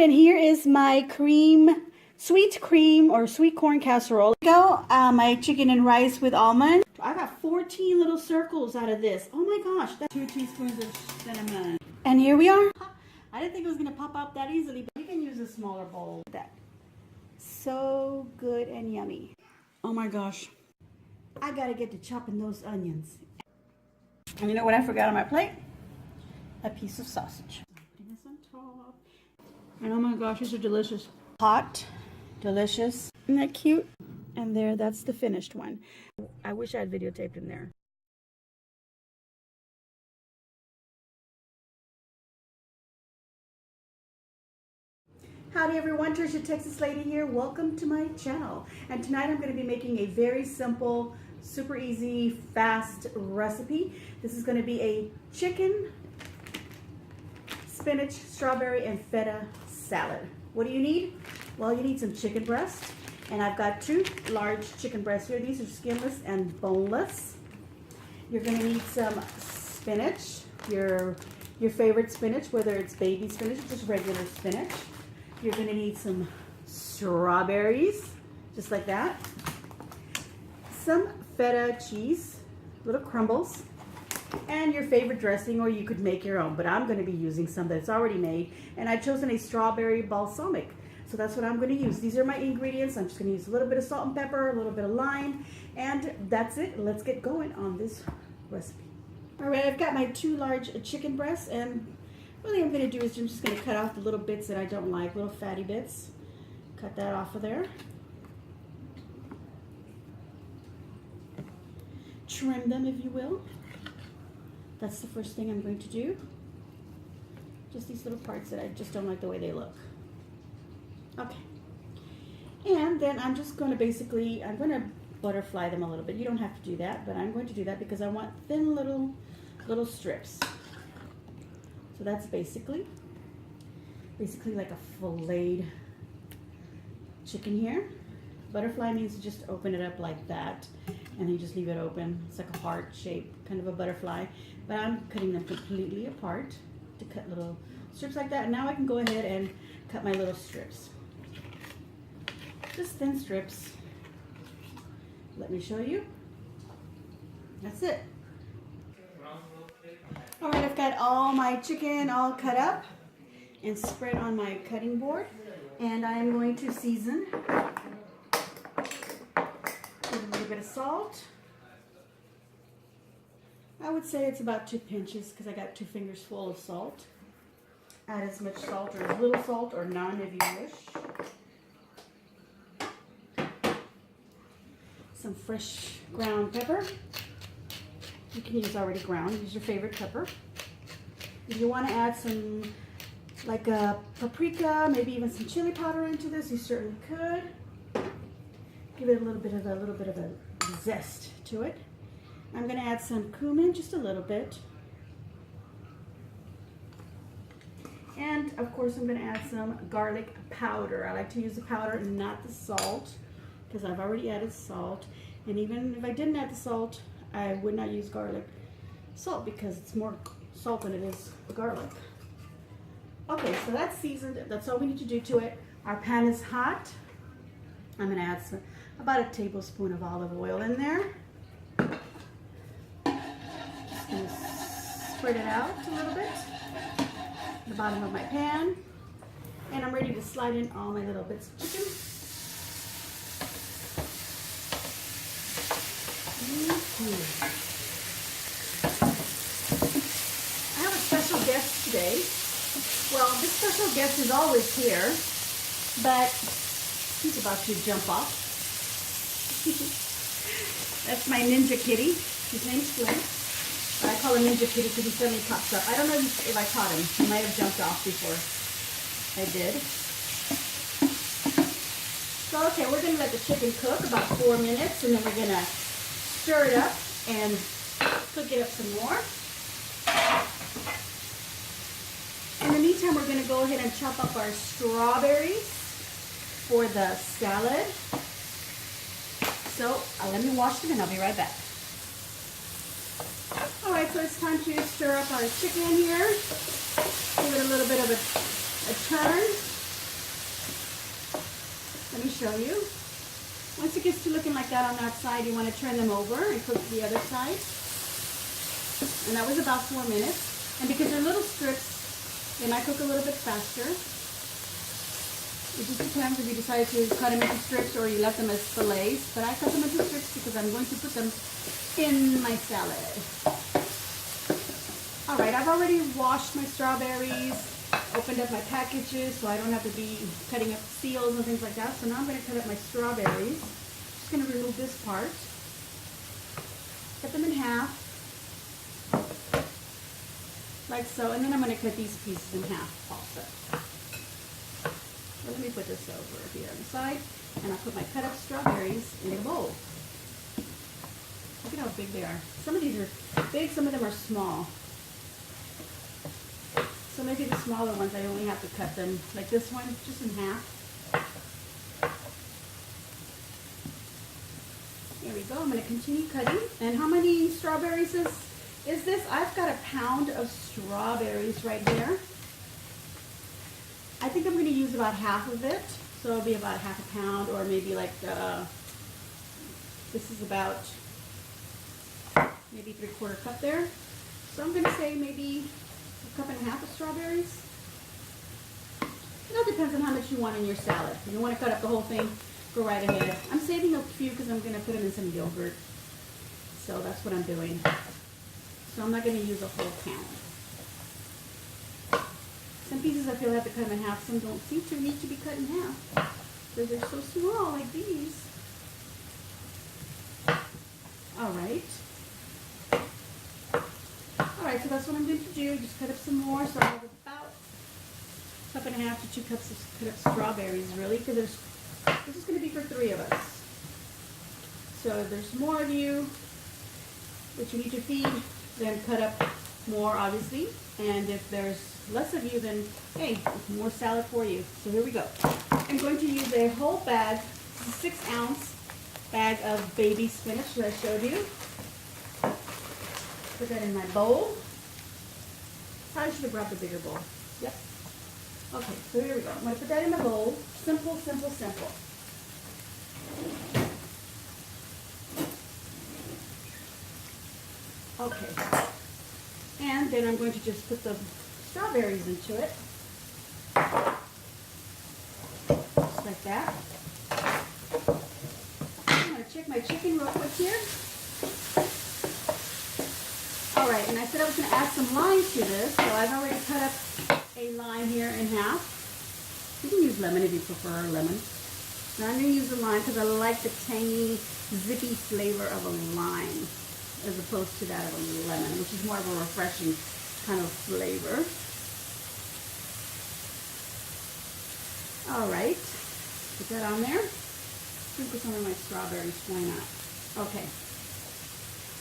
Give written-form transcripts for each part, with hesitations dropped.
and here is my sweet cream or sweet corn casserole. My chicken and rice with almond. I got 14 little circles out of this. Oh my gosh, that's 2 teaspoons of cinnamon. And here we are. I didn't think it was gonna pop up that easily, but you can use a smaller bowl. That so good and yummy. Oh my gosh, I gotta get to chopping those onions. And you know what I forgot on my plate? A piece of sausage. Putting this on top. And oh my gosh, these are delicious. Hot, delicious. Isn't that cute? And there, that's the finished one. I wish I had videotaped in there. Howdy everyone, Tricia, Texas Lady here. Welcome to my channel. And tonight I'm going to be making a very simple, super easy, fast recipe. This is going to be a chicken, spinach, strawberry, and feta salad. What do you need? Well, you need some chicken breast. And I've got 2 large chicken breasts here. These are skinless and boneless. You're going to need some spinach, your favorite spinach, whether it's baby spinach or just regular spinach. You're going to need some strawberries, just like that. Some feta cheese, little crumbles, and your favorite dressing, or you could make your own, but I'm going to be using some that's already made, and I've chosen a strawberry balsamic. So that's what I'm going to use. These are my ingredients. I'm just going to use a little bit of salt and pepper, a little bit of lime, and that's it. Let's get going on this recipe. All right, I've got my 2 large chicken breasts, and really I'm going to do is I'm just going to cut off the little bits that I don't like, little fatty bits. Cut that off of there. Trim them, if you will. That's the first thing I'm going to do. Just these little parts that I just don't like the way they look. Okay. And then I'm just going to I'm going to butterfly them a little bit. You don't have to do that, but I'm going to do that because I want thin little strips. So that's basically like a filleted chicken here. Butterfly means to just open it up like that, and then you just leave it open. It's like a heart shape, kind of a butterfly. But I'm cutting them completely apart to cut little strips like that. And now I can go ahead and cut my little strips. Just thin strips. Let me show you. That's it. All right, I've got all my chicken all cut up and spread on my cutting board, and I'm going to season with a little bit of salt. I would say it's about 2 pinches because I got 2 fingers full of salt. Add as much salt or as little salt or none if you wish. Some fresh ground pepper. You can use already ground. Use your favorite pepper. If you want to add some, like a paprika, maybe even some chili powder into this, you certainly could. Give it a little bit of a zest to it. I'm going to add some cumin, just a little bit. And of course I'm going to add some garlic powder. I like to use the powder and not the salt because I've already added salt. And even if I didn't add the salt, I would not use garlic salt because it's more salt than it is garlic. Okay, so that's seasoned. That's all we need to do to it. Our pan is hot. I'm going to add about a tablespoon of olive oil in there. Just going to spread it out a little bit. The bottom of my pan. And I'm ready to slide in all my little bits of chicken. I have a special guest today. Well, this special guest is always here, but he's about to jump off. That's my ninja kitty. His name's Flint. But I call him Ninja Kitty because he suddenly pops up. I don't know if I caught him. He might have jumped off before I did. So, okay, we're going to let the chicken cook about 4 minutes, and then we're going to stir it up and cook it up some more. In the meantime, we're going to go ahead and chop up our strawberries for the salad. So, let me wash them and I'll be right back. Alright, so it's time to stir up our chicken here. Give it a little bit of a turn. let me show you. Once it gets to looking like that on that side, you want to turn them over and cook the other side. And that was about 4 minutes. And because they're little strips, they might cook a little bit faster. It just depends if you decide to cut them into strips or you left them as fillets. But I cut them into strips because I'm going to put them in my salad. All right, I've already washed my strawberries, opened up my packages so I don't have to be cutting up seals and things like that. So now I'm going to cut up my strawberries. Just going to remove this part. Cut them in half. Like so. And then I'm going to cut these pieces in half also. So let me put this over here on the side. And I'll put my cut up strawberries in the bowl. Look at how big they are. Some of these are big, some of them are small. So maybe the smaller ones, I only have to cut them like this one, just in half. There we go. I'm going to continue cutting. And how many strawberries is this? I've got a pound of strawberries right there. I think I'm going to use about half of it. So it'll be about half a pound, or maybe like, this is about maybe 3/4 cup there. So I'm going to say maybe 1.5 cups of strawberries. It all depends on how much you want in your salad. If you want to cut up the whole thing, go right ahead. I'm saving a few because I'm going to put them in some yogurt. So that's what I'm doing. So I'm not going to use a whole pound. Some pieces I feel I have to cut them in half. Some don't seem to need to be cut in half because they're so small like these. All right. Alright, so that's what I'm going to do. Just cut up some more. So I have about 1.5 to 2 cups of cut up strawberries, really, because this is going to be for 3 of us. So if there's more of you that you need to feed, then cut up more, obviously. And if there's less of you, then, hey, more salad for you. So here we go. I'm going to use a whole bag, 6-ounce bag of baby spinach that I showed you. Put that in my bowl. Probably should have brought the bigger bowl. Yep. Okay, so here we go. I'm going to put that in my bowl. Simple, simple, simple. Okay. And then I'm going to just put the strawberries into it. Just like that. I'm going to check my chicken real quick here. Alright, and I said I was going to add some lime to this, so I've already cut up a lime here in half. You can use lemon if you prefer lemon. Now I'm going to use the lime because I like the tangy, zippy flavor of a lime as opposed to that of a lemon, which is more of a refreshing kind of flavor. Alright, put that on there. Sprinkle some of my strawberries, why not? Okay.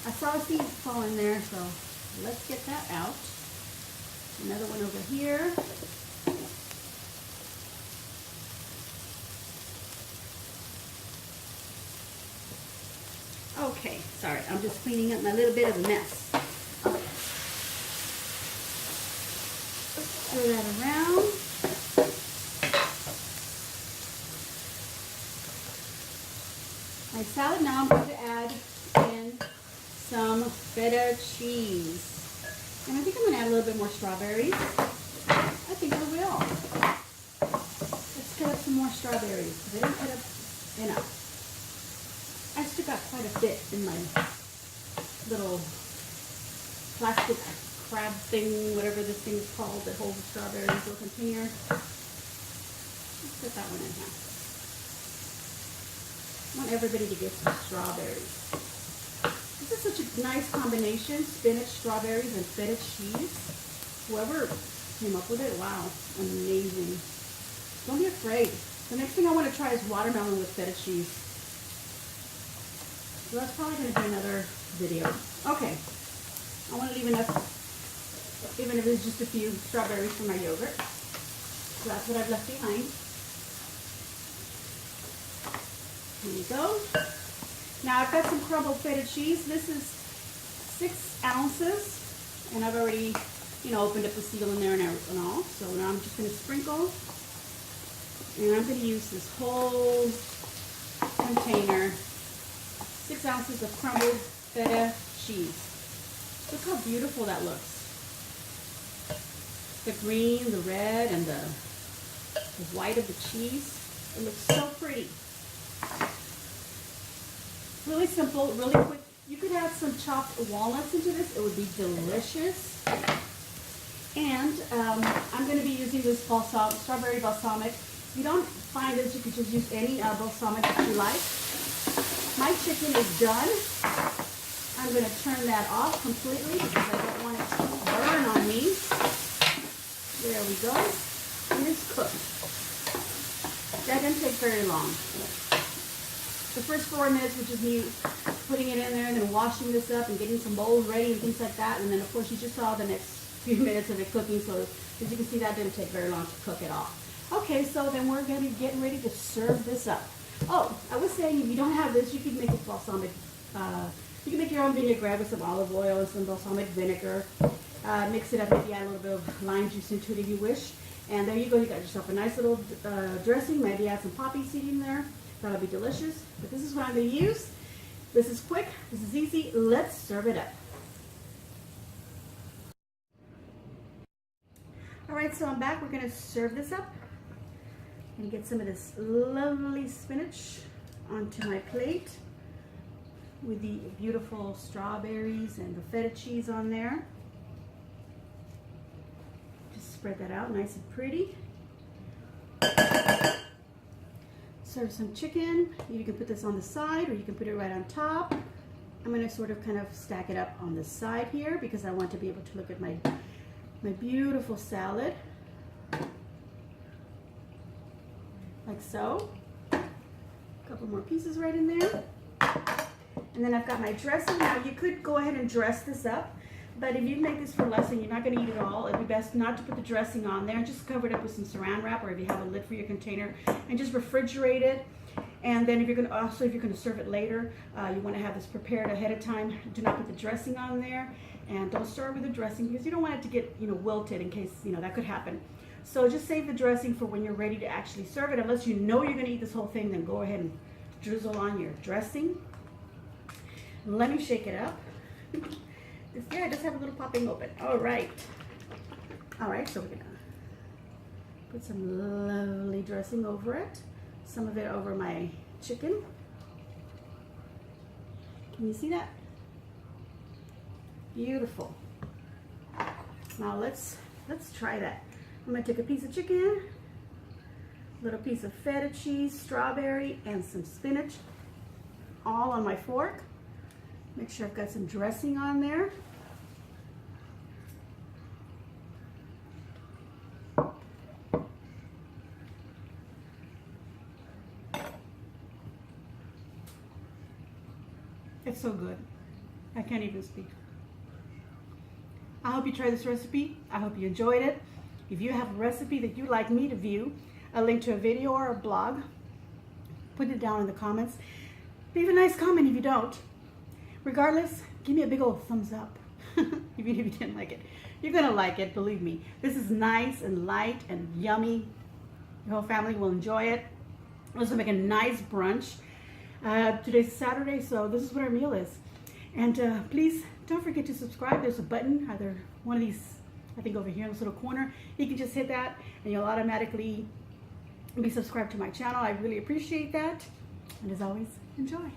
I saw a seed fall in there, so let's get that out. Another one over here. Okay, sorry, I'm just cleaning up my little bit of a mess. Okay. Stir that around. My salad now I'm going to add in some feta cheese. And I think I'm going to add a little bit more strawberries. I think I will. Let's cut up some more strawberries because I didn't cut up enough. I still got quite a bit in my little plastic crab thing, whatever this thing is called that holds the strawberries, little container. Let's put that one in half. I want everybody to get some strawberries. This is such a nice combination, spinach, strawberries, and feta cheese. Whoever came up with it, wow, amazing. Don't be afraid. The next thing I want to try is watermelon with feta cheese. So that's probably going to be another video. Okay, I want to leave enough, even if it's just a few strawberries for my yogurt. So that's what I've left behind. Here you go. Now I've got some crumbled feta cheese. This is 6 ounces, and I've already, opened up the seal in there and all. So now I'm just going to sprinkle And I'm going to use this whole container, 6 ounces of crumbled feta cheese. Look how beautiful that looks. The green, the red, and the white of the cheese. It looks so pretty. Really simple, really quick. You could add some chopped walnuts into this. It would be delicious. And I'm going to be using this strawberry balsamic. If you don't find this, you could just use any balsamic that you like. My chicken is done. I'm going to turn that off completely because I don't want it to burn on me. There we go. And it's cooked. That didn't take very long. The first 4 minutes was just me putting it in there and then washing this up and getting some bowls ready and things like that. And then of course you just saw the next few minutes of it cooking. So as you can see, that didn't take very long to cook it off. Okay, so then we're going to be getting ready to serve this up. Oh, I was saying if you don't have this, you can make it balsamic. You can make your own vinaigrette with some olive oil and some balsamic vinegar. Mix it up, maybe add a little bit of lime juice into it if you wish. And there you go, you got yourself a nice little dressing. Maybe add some poppy seed in there. That'll be delicious. But this is what I'm going to use. This is quick. This is easy. Let's serve it up. All right, so I'm back. We're going to serve this up and get some of this lovely spinach onto my plate with the beautiful strawberries and the feta cheese on there. Just spread that out nice and pretty. Serve some chicken. You can put this on the side or you can put it right on top. I'm going to sort of kind of stack it up on the side here because I want to be able to look at my beautiful salad. Like so. A couple more pieces right in there. And then I've got my dressing. Now you could go ahead and dress this up, but if you make this for less and you're not going to eat it all, it'd be best not to put the dressing on there. Just cover it up with some saran wrap, or if you have a lid for your container, and just refrigerate it. And then if you're going to serve it later, you want to have this prepared ahead of time. Do not put the dressing on there, and don't start with the dressing because you don't want it to get wilted in case that could happen. So just save the dressing for when you're ready to actually serve it. Unless you know you're going to eat this whole thing, then go ahead and drizzle on your dressing. Let me shake it up. Yeah, it does have a little popping open. All right, so we're gonna put some lovely dressing over it. Some of it over my chicken. Can you see that? Beautiful. Now let's try that. I'm gonna take a piece of chicken, a little piece of feta cheese, strawberry, and some spinach, all on my fork. Make sure I've got some dressing on there. It's so good. I can't even speak. I hope you try this recipe. I hope you enjoyed it. If you have a recipe that you'd like me to view, a link to a video or a blog, put it down in the comments. Leave a nice comment if you don't. Regardless, give me a big old thumbs up, even if you didn't like it. You're gonna like it, believe me. This is nice and light and yummy. Your whole family will enjoy it. This will make a nice brunch. Today's Saturday, so this is what our meal is. And please don't forget to subscribe. There's a button, either one of these, I think over here in this little corner. You can just hit that and you'll automatically be subscribed to my channel. I really appreciate that. And as always, enjoy.